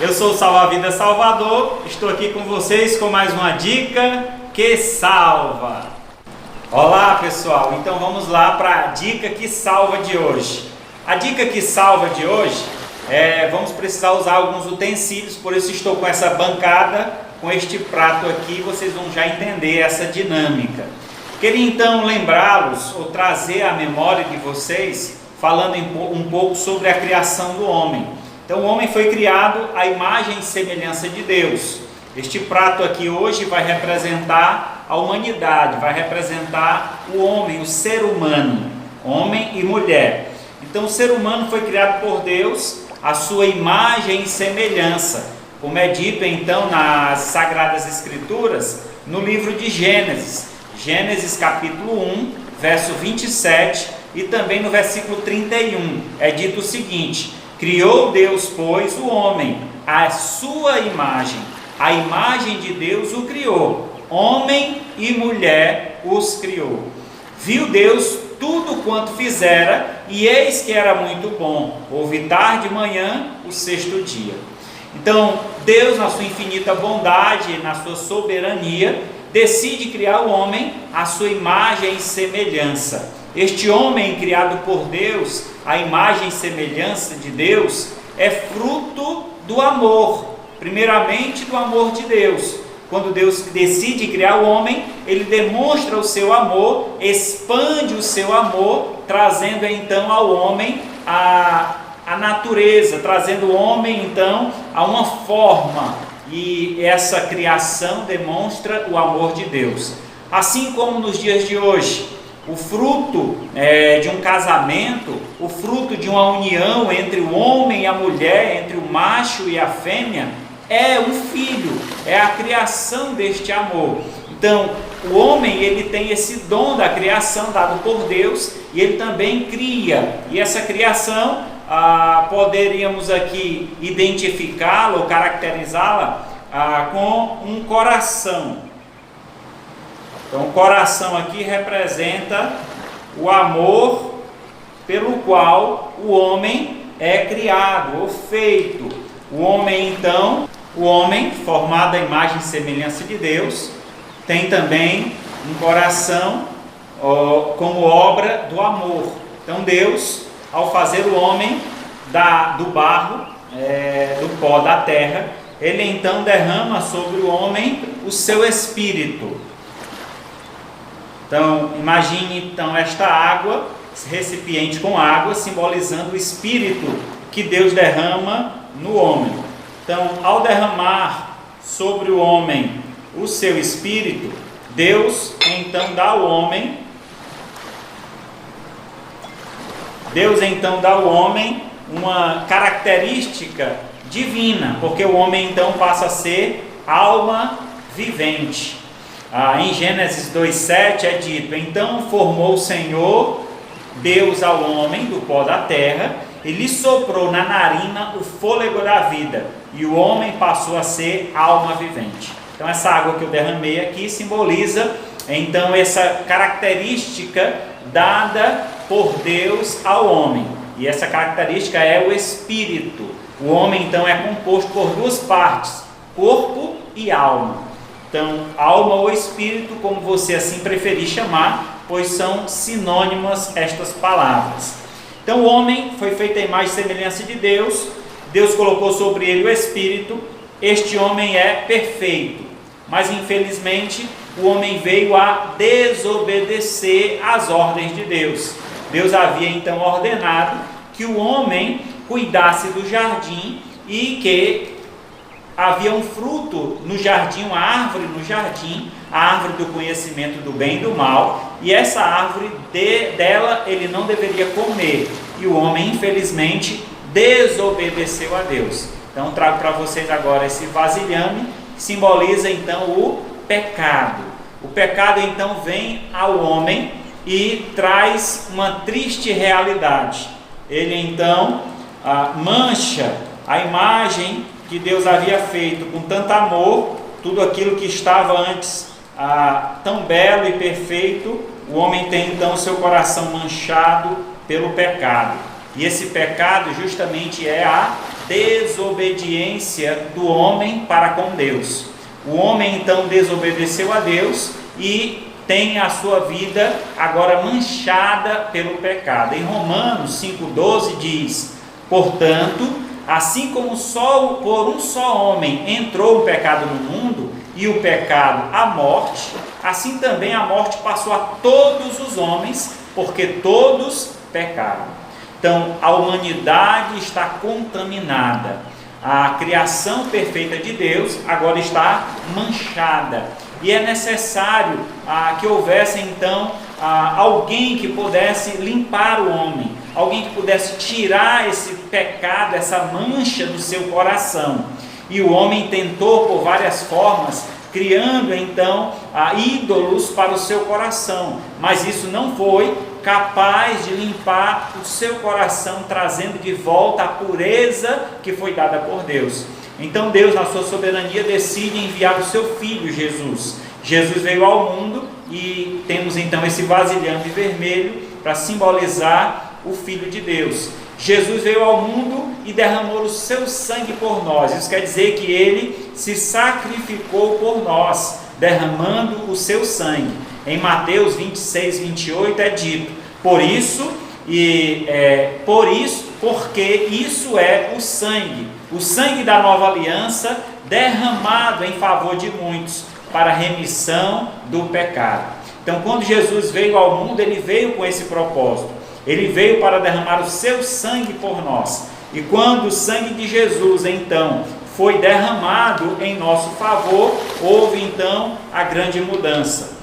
Eu sou o Salva-Vida Salvador, estou aqui com vocês com mais uma dica que salva. Olá pessoal, então vamos lá para a dica que salva de hoje. A dica que salva de hoje vamos precisar usar alguns utensílios, por isso estou com essa bancada, com este prato aqui, vocês vão já entender essa dinâmica. Queria então lembrá-los ou trazer à memória de vocês, falando um pouco sobre a criação do homem. Então o homem foi criado à imagem e semelhança de Deus. Este prato aqui hoje vai representar a humanidade, vai representar o homem, o ser humano, homem e mulher. Então o ser humano foi criado por Deus, à sua imagem e semelhança, como é dito então nas Sagradas Escrituras, no livro de Gênesis, Gênesis capítulo 1, verso 27 e também no versículo 31, é dito o seguinte: criou Deus, pois, o homem, à sua imagem, a imagem de Deus o criou, homem e mulher os criou. Viu Deus tudo quanto fizera, e eis que era muito bom. Houve tarde e manhã, o sexto dia. Então, Deus, na sua infinita bondade, na sua soberania, decide criar o homem à sua imagem e semelhança. Este homem criado por Deus, a imagem e semelhança de Deus, é fruto do amor, primeiramente do amor de Deus. Quando Deus decide criar o homem, ele demonstra o seu amor, expande o seu amor, trazendo então ao homem a natureza, trazendo o homem então a uma forma, e essa criação demonstra o amor de Deus. Assim como nos dias de hoje, o fruto de um casamento, o fruto de uma união entre o homem e a mulher, entre o macho e a fêmea, é um filho, é a criação deste amor. Então, o homem ele tem esse dom da criação dado por Deus, e ele também cria, e essa criação poderíamos aqui identificá-la ou caracterizá-la com um coração. Então o coração aqui representa o amor pelo qual o homem é criado ou feito. O homem então, o homem formado à imagem e semelhança de Deus, tem também um coração como obra do amor. Então Deus, ao fazer o homem do barro, do pó da terra, ele então derrama sobre o homem o seu espírito. Então, imagine então esta água, esse recipiente com água, simbolizando o Espírito que Deus derrama no homem. Então, ao derramar sobre o homem o seu Espírito, Deus então dá ao homem, uma característica divina, porque o homem então passa a ser alma vivente. Em Gênesis 2,7 é dito: então formou o Senhor Deus ao homem do pó da terra, e lhe soprou na narina o fôlego da vida, e o homem passou a ser alma vivente. Então essa água que eu derramei aqui simboliza então essa característica dada por Deus ao homem, e essa característica é o espírito. O homem então é composto por duas partes, corpo e alma. Então, alma ou espírito, como você assim preferir chamar, pois são sinônimas estas palavras. Então, o homem foi feito à imagem e semelhança de Deus, Deus colocou sobre ele o espírito, este homem é perfeito, mas infelizmente o homem veio a desobedecer às ordens de Deus. Deus havia então ordenado que o homem cuidasse do jardim e que havia um fruto no jardim, uma árvore no jardim, a árvore do conhecimento do bem e do mal, e essa árvore dela ele não deveria comer, e o homem infelizmente desobedeceu a Deus. Então trago para vocês agora esse vasilhame, que simboliza então o pecado. O pecado então vem ao homem e traz uma triste realidade. Ele então mancha a imagem que Deus havia feito com tanto amor, tudo aquilo que estava antes tão belo e perfeito. O homem tem então seu coração manchado pelo pecado, e esse pecado justamente é a desobediência do homem para com Deus. O homem então desobedeceu a Deus e tem a sua vida agora manchada pelo pecado. Em Romanos 5,12 diz: portanto, assim como só por um só homem entrou o pecado no mundo, e o pecado a morte, assim também a morte passou a todos os homens, porque todos pecaram. Então, a humanidade está contaminada. A criação perfeita de Deus agora está manchada. E é necessário que houvesse então alguém que pudesse limpar o homem, alguém que pudesse tirar esse pecado, essa mancha do seu coração. E o homem tentou por várias formas, criando então ídolos para o seu coração, mas isso não foi capaz de limpar o seu coração, trazendo de volta a pureza que foi dada por Deus. Então Deus, na sua soberania, decide enviar o seu Filho Jesus. Jesus veio ao mundo e temos então esse vasilhame vermelho para simbolizar o Filho de Deus. Jesus veio ao mundo e derramou o seu sangue por nós. Isso quer dizer que ele se sacrificou por nós, derramando o seu sangue. Em Mateus 26, 28 é dito: porque isso é o sangue da nova aliança, derramado em favor de muitos, para a remissão do pecado. Então, quando Jesus veio ao mundo, ele veio com esse propósito. Ele veio para derramar o seu sangue por nós. E quando o sangue de Jesus, então, foi derramado em nosso favor, houve, então, a grande mudança.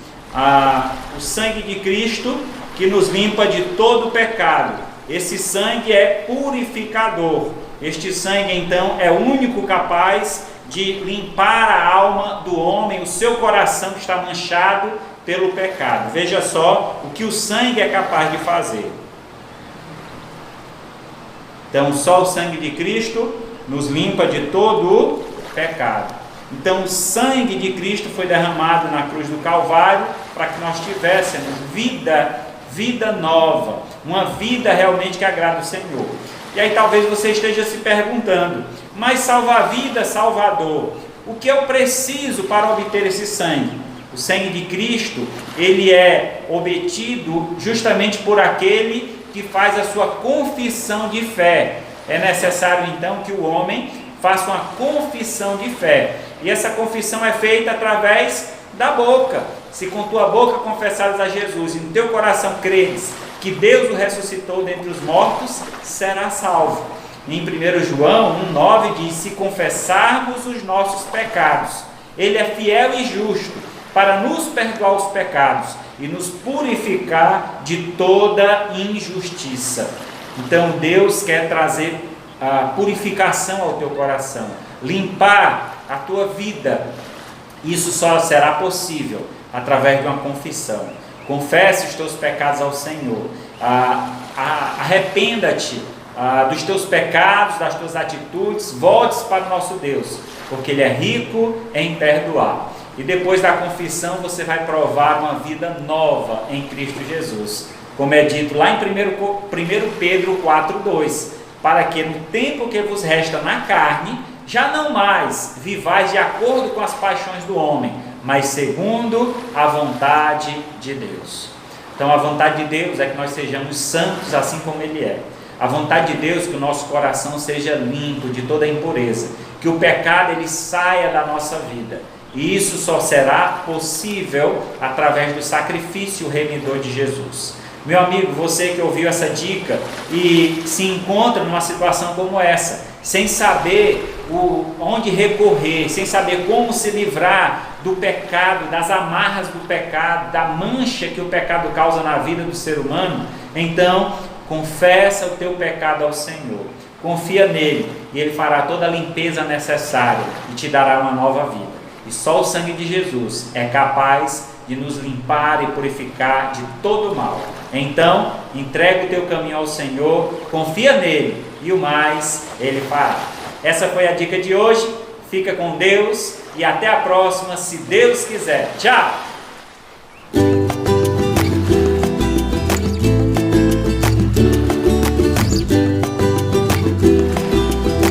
O sangue de Cristo, que nos limpa de todo o pecado. Esse sangue é purificador. Este sangue, então, é o único capaz de limpar a alma do homem, o seu coração que está manchado pelo pecado. Veja só o que o sangue é capaz de fazer. Então, só o sangue de Cristo nos limpa de todo o pecado. Então, o sangue de Cristo foi derramado na cruz do Calvário para que nós tivéssemos vida nova, uma vida realmente que agrada o Senhor. E aí talvez você esteja se perguntando: mas salva-vida, Salvador, o que eu preciso para obter esse sangue? O sangue de Cristo, ele é obtido justamente por aquele que faz a sua confissão de fé. É necessário então que o homem faça uma confissão de fé. E essa confissão é feita através da boca. Se com tua boca confessares a Jesus e no teu coração creres que Deus o ressuscitou dentre os mortos, será salvo. Em 1 João 1,9 diz: se confessarmos os nossos pecados, Ele é fiel e justo para nos perdoar os pecados e nos purificar de toda injustiça. Então Deus quer trazer a purificação ao teu coração, limpar a tua vida. Isso só será possível através de uma confissão. Confesse os teus pecados ao Senhor, arrependa-te dos teus pecados, das tuas atitudes, volte para o nosso Deus, porque Ele é rico em perdoar. E depois da confissão você vai provar uma vida nova em Cristo Jesus, como é dito lá em 1 Pedro 4,2: para que no tempo que vos resta na carne, já não mais vivais de acordo com as paixões do homem, mas segundo a vontade de Deus. Então a vontade de Deus é que nós sejamos santos assim como Ele é. A vontade de Deus é que o nosso coração seja limpo de toda impureza, que o pecado ele saia da nossa vida. E isso só será possível através do sacrifício remidor de Jesus. Meu amigo, você que ouviu essa dica e se encontra numa situação como essa, sem saber onde recorrer, sem saber como se livrar do pecado, das amarras do pecado, da mancha que o pecado causa na vida do ser humano, então confessa o teu pecado ao Senhor, confia nele e Ele fará toda a limpeza necessária e te dará uma nova vida. E só o sangue de Jesus é capaz de nos limpar e purificar de todo o mal. Então, entrega o teu caminho ao Senhor, confia nele e o mais Ele fará. Essa foi a dica de hoje. Fica com Deus e até a próxima, se Deus quiser. Tchau!